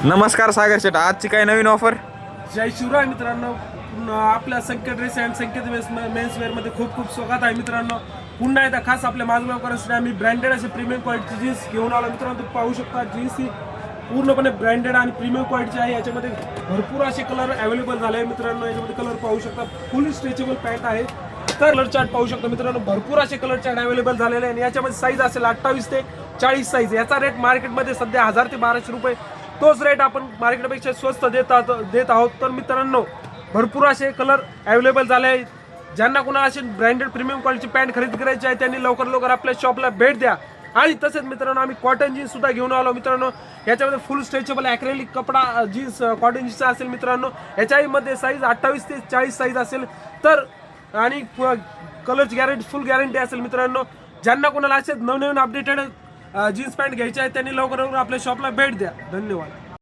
नमस्कार सागर शेट, आजची काय नवीन ऑफर? जय शिवराय मित्रांनो. आपल्या संकेत ड्रेस अँड संकेत मेन्सवेअरमध्ये खूप खूप स्वागत आहे मित्रांनो. पुन्हा एकदा खास आपल्या माझगावकरांसाठी आम्ही ब्रँडेड असे प्रीमियम क्वालिटीची जीन्स घेऊन आलो मित्रांनो. तुम्ही पाहू शकता जीन्स ही पूर्णपणे ब्रँडेड आणि प्रीमियम क्वालिटीची आहे. याच्यामध्ये भरपूर असे कलर अवेलेबल झाले आहे मित्रांनो. याच्यामध्ये कलर पाहू शकता, फुल स्ट्रेचेबल पॅन्ट आहे. तर कलर चार्ट पाहू शकता मित्रांनो, भरपूर असे कलर चार्ट अवेलेबल झालेले आहे. आणि याच्यामध्ये साईज असेल 28 ते 40 साईज. याचा रेट मार्केटमध्ये सध्या 1000 ते 1200 रुपये. तोच रेट आपण मार्केटपेक्षा स्वस्त देत आहोत. तर मित्रांनो, भरपूर असे कलर अवेलेबल झाले आहेत. ज्यांना कोणाला असे ब्रँडेड प्रीमियम क्वालिटीची पॅन्ट खरेदी करायची आहे त्यांनी लवकर लवकर आपल्या शॉपला भेट द्या. आणि तसेच मित्रांनो, आम्ही कॉटन जीन्स सुद्धा घेऊन आलो मित्रांनो. याच्यामध्ये फुल स्ट्रेचेबल ॲक्रेलिक कपडा जीन्स कॉटन जीन्सचा असेल मित्रांनो. याच्यामध्ये साईज 28 ते 40 साईज असेल. तर आणि कलरची गॅरंटी, फुल गॅरंटी असेल मित्रांनो. ज्यांना कोणाला असे नवनवीन अपडेटेड जीन्स पॅन्ट घ्यायचे आहे त्यांनी लवकर लवकर आपल्या शॉपला भेट द्या. धन्यवाद.